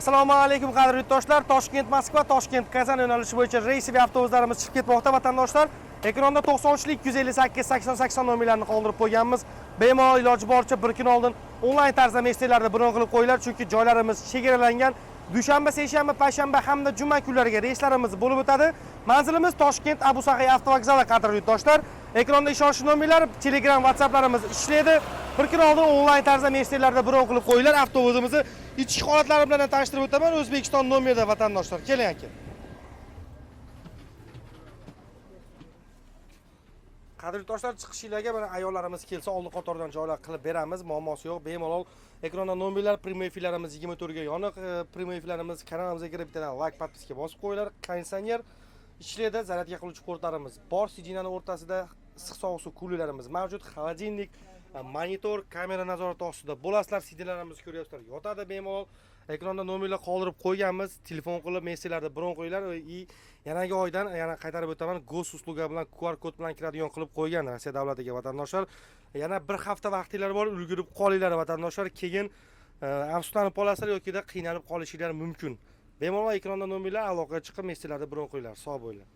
Assalomu alaykum qadrli yurtdoshlar. Toshkent Moskva, Toshkent Kazan yo'nalishi bo'yicha reysiy avtobuslarimiz chiqib ketmoqda vatandoshlar. Ekranda 93lik 158 80 80 nomerlarini qoldirib qo'yganmiz. Bemalol iloji boricha bir kun oldin onlayn tarzda messenlarda bron qilib qo'yinglar, chunki joylarimiz chegaralangan. Dushanba, seshanba, payshanba hamda juma kunlariga reyslarimiz bo'lib o'tadi. Manzilimiz Toshkent Abu Sahiy avtovokzali qadrli yurtdoshlar. Ekranda ishonchli nomerlar, Telegram, WhatsApplarimiz ishlaydi. Bir kun oldin onlayn tarzda messenlarda bron qilib qo'yinglar. Avtobusimizni ichki holatlari bilan tanishtirib o'taman. O'zbekiston nomerida vatandoshlar. Keling aka. Qadrli yurtdoshlar, chiqishlarga mana ayollarimiz kelsa, oldin qatordan joylar qilib beramiz. Muammosi yo'q. Bemalol ekranda nomerlar, prямой efirlarimiz 24 ga yoniq. Prямой efirlarimiz kanalimizga kirib bittadan like, podpiska bosib qo'yinglar. Konditsioner ishlaydi, zaryadga qiluvchi portlarimiz bor. Sidinaning o'rtasida issiq sovuq suv kulilarimiz mavjud. Xolodilnik, monitor, kamera nazorati ostida bo'lasizlar. Sidinalarimiz ko'ryapsizlar. Yotadi bemalol. Ekranda nomerlar qoldirib qo'yganmiz. Telefon qilib messenlarda bron qo'yinglar. Yanagi oydan yana qaytarib o'taman. Gos usluga bilan QR kod bilan kiradigan qilib qo'ygan Rossiya davlatiga vatandoshlar. Yana bir hafta vaqtinglar bor, ulgurib qolinglar vatandoshlar. Keyin afsuslanib qolasizlar yoki qiynalib qolishinglar mumkin. Bemalol ekranda nomerlar aloqaga chiqib messenlarda bron qo'yinglar. Sog' bo'linglar.